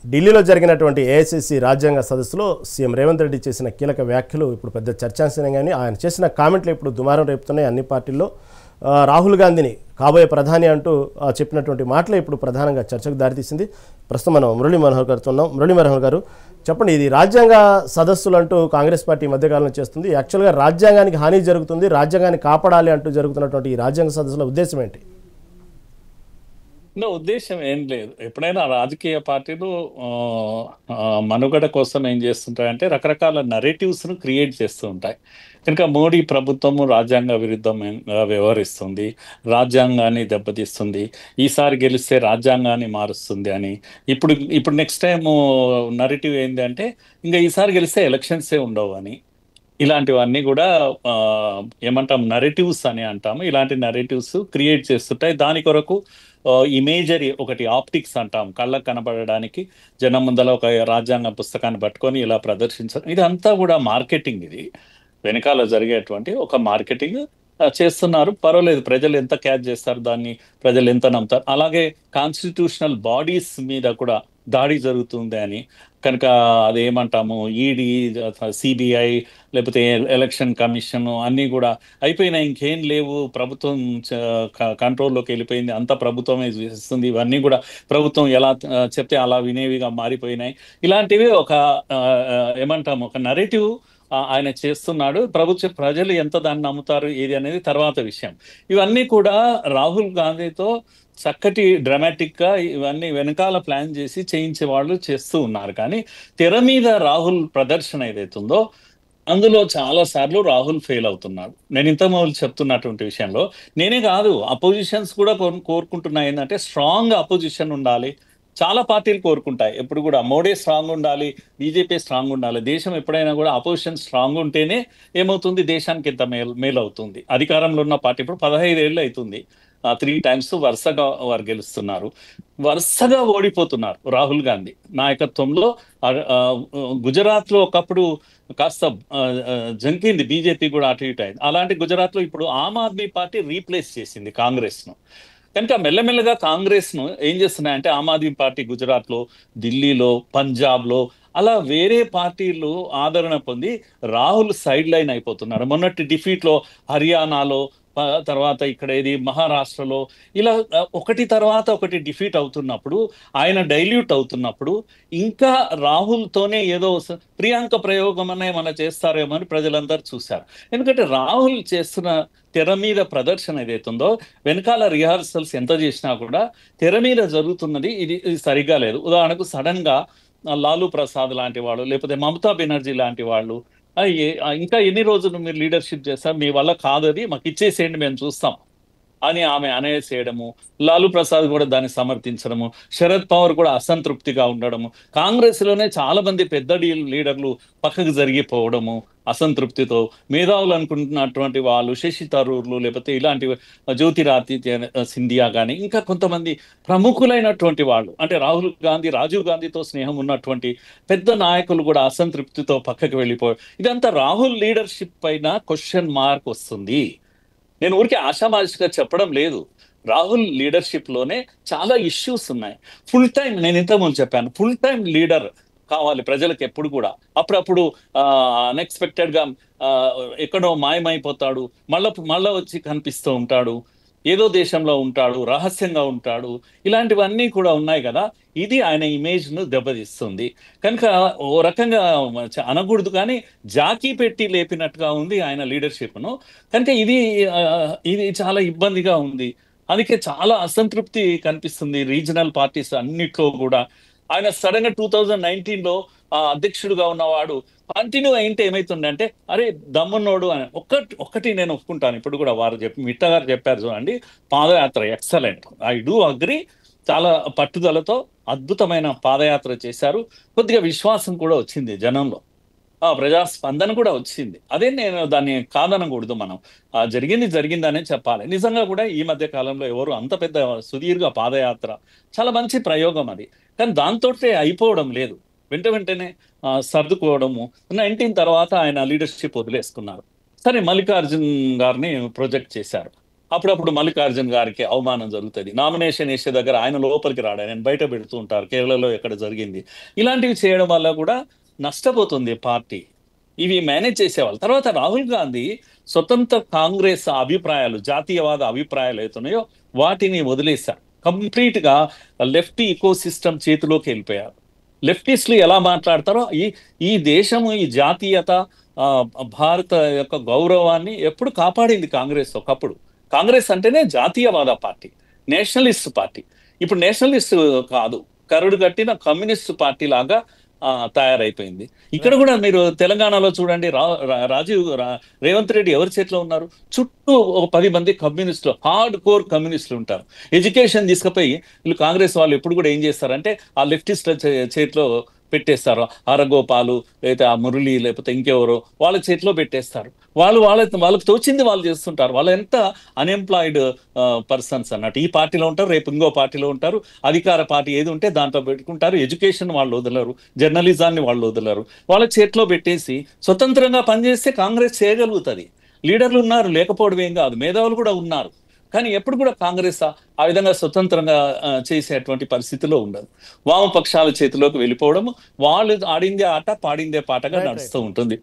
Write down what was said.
ఢిల్లీలో జరిగినటువంటి ఏఐసిసి రాజ్యాంగ సదస్సులో సీఎం రేవంత్ రెడ్డి చేసిన కీలక వ్యాఖ్యలు ఇప్పుడు పెద్ద చర్చాంశంగానే ఆయన చేసిన కామెంట్లు ఇప్పుడు దుమారం రేపుతున్నాయి అన్ని పార్టీల్లో. రాహుల్ గాంధీని కాబోయే ప్రధాని అంటూ చెప్పినటువంటి మాటలే ఇప్పుడు ప్రధానంగా చర్చకు దారితీసింది. ప్రస్తుతం మనం మురళీ మనోహర్ గారితో ఉన్నాం. మురళీ మనోహర్ గారు చెప్పండి, ఇది రాజ్యాంగ సదస్సులు అంటూ కాంగ్రెస్ పార్టీ మధ్యకాలంలో చేస్తుంది. యాక్చువల్గా రాజ్యాంగానికి హాని జరుగుతుంది, రాజ్యాంగాన్ని కాపాడాలి అంటూ జరుగుతున్నటువంటి ఈ రాజ్యాంగ సదస్సుల ఉద్దేశం ఏంటి? ఉద్దేశం ఏం లేదు. ఎప్పుడైనా రాజకీయ పార్టీలు మనుగడ కోసం ఏం చేస్తుంటాయంటే రకరకాల నరేటివ్స్ను క్రియేట్ చేస్తూ ఉంటాయి. కనుక మోడీ ప్రభుత్వము రాజ్యాంగ విరుద్ధంగా వ్యవహరిస్తుంది, రాజ్యాంగాన్ని దెబ్బతీస్తుంది, ఈసారి గెలిస్తే రాజ్యాంగాన్ని మారుస్తుంది అని. ఇప్పుడు నెక్స్ట్ టైం నరేటివ్ ఏంటి అంటే ఇంకా ఈసారి గెలిస్తే ఎలక్షన్సే ఉండవు అని. ఇలాంటివన్నీ కూడా ఏమంటాం, నరేటివ్స్ అని అంటాము. ఇలాంటి నరేటివ్స్ క్రియేట్ చేస్తుంటాయి. దాని కొరకు ఇమేజరీ ఒకటి, ఆప్టిక్స్ అంటాం, కళ్ళకు కనబడడానికి జనం ముందల ఒక రాజ్యాంగ పుస్తకాన్ని పట్టుకొని ఇలా ప్రదర్శించడం, ఇదంతా కూడా మార్కెటింగ్. ఇది వెనకాల జరిగేటువంటి ఒక మార్కెటింగ్ చేస్తున్నారు. పర్వాలేదు, ప్రజలు ఎంత క్యాచ్ చేస్తారు దాన్ని, ప్రజలు ఎంత నమ్ముతారు. అలాగే కాన్స్టిట్యూషనల్ బాడీస్ మీద కూడా దాడి జరుగుతుంది అని కనుక అదేమంటాము, ఈడీ, సిబిఐ, లేకపోతే ఎలక్షన్ కమిషన్ అన్నీ కూడా అయిపోయినాయి, ఇంకేం లేవు, ప్రభుత్వం కంట్రోల్లోకి వెళ్ళిపోయింది, అంతా ప్రభుత్వమే చేస్తుంది, ఇవన్నీ కూడా ప్రభుత్వం ఎలా చెప్తే అలా వినేవిగా మారిపోయినాయి. ఇలాంటివి ఒక ఏమంటాము, ఒక నరేటివ్ ఆయన చేస్తున్నాడు. ప్రజలు ఎంత దాన్ని నమ్ముతారు ఏది అనేది తర్వాత విషయం. ఇవన్నీ కూడా రాహుల్ గాంధీతో చక్కటి డ్రామాటిక్గా ఇవన్నీ వెనకాల ప్లాన్ చేసి చేయించే వాళ్ళు చేస్తూ ఉన్నారు. కానీ తెర మీద రాహుల్ ప్రదర్శన ఏదైతుందో అందులో చాలా సార్లు రాహుల్ ఫెయిల్ అవుతున్నాడు. నేను ఇంతకుముందు చెప్తున్నటువంటి విషయంలో నేనే కాదు, అపోజిషన్స్ కూడా కోరుకుంటున్నాయి. ఏంటంటే స్ట్రాంగ్ అపోజిషన్ ఉండాలి. చాలా పార్టీలు కోరుకుంటాయి ఎప్పుడు కూడా మోడీ స్ట్రాంగ్ ఉండాలి, బీజేపీ స్ట్రాంగ్ ఉండాలి. దేశం ఎప్పుడైనా కూడా అపోజిషన్ స్ట్రాంగ్ ఉంటేనే ఏమవుతుంది, దేశానికి ఎంత మేలు అవుతుంది. అధికారంలో ఉన్న పార్టీ ఇప్పుడు 15 ఏళ్ళు అవుతుంది, 3 times వరుసగా వారు గెలుస్తున్నారు, వరుసగా ఓడిపోతున్నారు. రాహుల్ గాంధీ నాయకత్వంలో గుజరాత్లో ఒకప్పుడు కాస్త జంకింది, బీజేపీ కూడా అటు ఇటు అయింది. అలాంటి గుజరాత్లో ఇప్పుడు ఆమ్ ఆద్మీ పార్టీ రీప్లేస్ చేసింది కాంగ్రెస్ను. కనుక మెల్లమెల్లగా కాంగ్రెస్ను ఏం చేస్తున్నాయంటే ఆమ్ ఆద్మీ పార్టీ గుజరాత్లో, ఢిల్లీలో, పంజాబ్లో అలా వేరే పార్టీలు ఆదరణ పొంది రాహుల్ సైడ్ లైన్ అయిపోతున్నారు. మొన్నటి డిఫీట్లో హర్యానాలో, తర్వాత ఇక్కడ ఏది మహారాష్ట్రలో ఇలా ఒకటి తర్వాత ఒకటి డిఫీట్ అవుతున్నప్పుడు, ఆయన డైల్యూట్ అవుతున్నప్పుడు ఇంకా రాహుల్తోనే ఏదో ప్రియాంక ప్రయోగం అనే మన చేస్తారేమో అని ప్రజలందరూ చూశారు. ఎందుకంటే రాహుల్ చేస్తున్న తెర మీద ప్రదర్శన ఏదైతుందో వెనకాల రిహార్సల్స్ ఎంత చేసినా కూడా తెర మీద జరుగుతున్నది ఇది సరిగ్గా లేదు. ఉదాహరణకు సడన్గా లాలూ ప్రసాద్ లాంటి వాళ్ళు, లేకపోతే మమతా బెనర్జీ లాంటి వాళ్ళు ఇంకా ఎన్ని రోజులు మీరు లీడర్షిప్ చేస్తారు, మీ వల్ల కాదది, మాకు ఇచ్చేసేయండి, మేము చూస్తాం అని ఆమె అనేసేయడము. లాలూ ప్రసాద్ కూడా దాన్ని సమర్థించడము, శరద్ పవార్ కూడా అసంతృప్తిగా ఉండడము, కాంగ్రెస్లోనే చాలా మంది పెద్ద లీడర్లు పక్కకు జరిగిపోవడము అసంతృప్తితో, మేధావులు అనుకుంటున్నటువంటి వాళ్ళు, శశి థరూర్లు, లేకపోతే ఇలాంటి జ్యోతిరాదిత్య సింధియా కానీ ఇంకా కొంతమంది ప్రముఖులైనటువంటి వాళ్ళు, అంటే రాహుల్ గాంధీ, రాజీవ్ గాంధీతో స్నేహం ఉన్నటువంటి పెద్ద నాయకులు కూడా అసంతృప్తితో పక్కకు వెళ్ళిపోయారు. ఇదంతా రాహుల్ లీడర్షిప్ పైన క్వశ్చన్ మార్క్ వస్తుంది. నేను ఊరికే ఆషామాషిగా చెప్పడం లేదు. రాహుల్ లీడర్షిప్లోనే చాలా ఇష్యూస్ ఉన్నాయి. ఫుల్ టైం, నేను ఇంతకుముందు చెప్పాను, ఫుల్ టైం లీడర్ కావాలి ప్రజలకు ఎప్పుడు కూడా. అప్పుడప్పుడు అన్ఎక్స్పెక్టెడ్గా ఎక్కడో మాయమైపోతాడు, మళ్ళా వచ్చి కనిపిస్తూ ఉంటాడు, ఏదో దేశంలో ఉంటాడు, రహస్యంగా ఉంటాడు, ఇలాంటివన్నీ కూడా ఉన్నాయి కదా. ఇది ఆయన ఇమేజ్ను దెబ్బతీస్తుంది. కనుక ఓ రకంగా అనకూడదు కానీ జాకీ పెట్టి లేపినట్టుగా ఉంది ఆయన లీడర్షిప్ను. కనుక ఇది చాలా ఇబ్బందిగా ఉంది. అందుకే చాలా అసంతృప్తి కనిపిస్తుంది రీజనల్ పార్టీస్ అన్నిట్లో కూడా. ఆయన సడన్గా 2019లో అధ్యక్షుడుగా ఉన్నవాడు కంటిన్యూ అయింటే ఏమవుతుందంటే, అరే దమ్మున్నోడు అని ఒక్కటి నేను ఒప్పుకుంటాను. ఇప్పుడు కూడా వారు మిట్టా గారు చెప్పారు చూడండి, పాదయాత్ర ఎక్సలెంట్, ఐ డూ అగ్రీ. చాలా పట్టుదలతో అద్భుతమైన పాదయాత్ర చేశారు. కొద్దిగా విశ్వాసం కూడా వచ్చింది జనంలో, ప్రజాస్పందన కూడా వచ్చింది. అదే నేను దాన్ని కాదనకూడదు. మనం జరిగిందనే చెప్పాలి. నిజంగా కూడా ఈ మధ్య కాలంలో ఎవరు అంత పెద్ద సుదీర్ఘ పాదయాత్ర చాలా మంచి ప్రయోగం అది. కానీ దాంతో అయిపోవడం లేదు, వెంటనే సర్దుకోవడము. 19 తర్వాత ఆయన లీడర్షిప్ వదిలేసుకున్నారు. సరే, మల్లికార్జున్ గారిని ప్రొజెక్ట్ చేశారు. అప్పుడప్పుడు మల్లికార్జున్ గారికి అవమానం జరుగుతుంది. నామినేషన్ వేసే దగ్గర ఆయన లోపలికి రాడు, ఆయన బయట పెడుతూ ఉంటారు, కేరళలో ఎక్కడ జరిగింది. ఇలాంటివి చేయడం వల్ల కూడా నష్టపోతుంది పార్టీ. ఇవి మేనేజ్ చేసేవాళ్ళు. తర్వాత రాహుల్ గాంధీ స్వతంత్ర కాంగ్రెస్ అభిప్రాయాలు, జాతీయవాద అభిప్రాయాలు అవుతున్నాయో వాటిని వదిలేశారు. కంప్లీట్ గా లెఫ్ట్ ఈకో సిస్టమ్ చేతిలోకి వెళ్ళిపోయారు. లెఫ్టిస్టులు ఎలా మాట్లాడతారో ఈ దేశము, ఈ జాతీయత, భారత యొక్క గౌరవాన్ని ఎప్పుడు కాపాడింది కాంగ్రెస్. ఒకప్పుడు కాంగ్రెస్ అంటేనే జాతీయవాద పార్టీ, నేషనలిస్ట్ పార్టీ. ఇప్పుడు నేషనలిస్ట్ కాదు, కరుడు కట్టిన కమ్యూనిస్ట్ పార్టీ లాగా తయారైపోయింది. ఇక్కడ కూడా మీరు తెలంగాణలో చూడండి, రేవంత్ రెడ్డి ఎవరి చేతిలో ఉన్నారు? చుట్టూ ఒక 10 మంది కమ్యూనిస్టులు, హార్డ్ కోర్ కమ్యూనిస్టులు ఉంటారు. ఎడ్యుకేషన్ తీసుకుపోయి వీళ్ళు కాంగ్రెస్ వాళ్ళు ఎప్పుడు కూడా ఏం చేస్తారంటే ఆ లెఫ్టిస్టుల చేతిలో పెట్టేస్తారు. అరగోపాలు, లేకపోతే ఆ మురళి, లేకపోతే ఇంకెవరో వాళ్ళ చేతిలో పెట్టేస్తారు. వాళ్ళకి తోచింది వాళ్ళు చేస్తుంటారు. వాళ్ళు ఎంత అన్ఎంప్లాయిడ్ పర్సన్స్ అన్నట్టు. ఈ పార్టీలో ఉంటారు, రేపు ఇంకో పార్టీలో ఉంటారు. అధికార పార్టీ ఏది ఉంటే దాంట్లో పెట్టుకుంటారు. ఎడ్యుకేషన్ వాళ్ళు వదలరు, జర్నలిజాన్ని వాళ్ళు వదలరు. వాళ్ళ చేతిలో పెట్టేసి స్వతంత్రంగా పనిచేస్తే కాంగ్రెస్ చేయగలుగుతుంది. లీడర్లు ఉన్నారు, లేకపోవడం ఏం కాదు, మేధావులు కూడా ఉన్నారు. కానీ ఎప్పుడు కూడా కాంగ్రెస్ ఆ విధంగా స్వతంత్రంగా చేసేటువంటి పరిస్థితిలో ఉండదు. వామపక్షాల చేతిలోకి వెళ్ళిపోవడం, వాళ్ళు ఆడిందే ఆట పాడిందే పాటగా నడుస్తూ ఉంటుంది.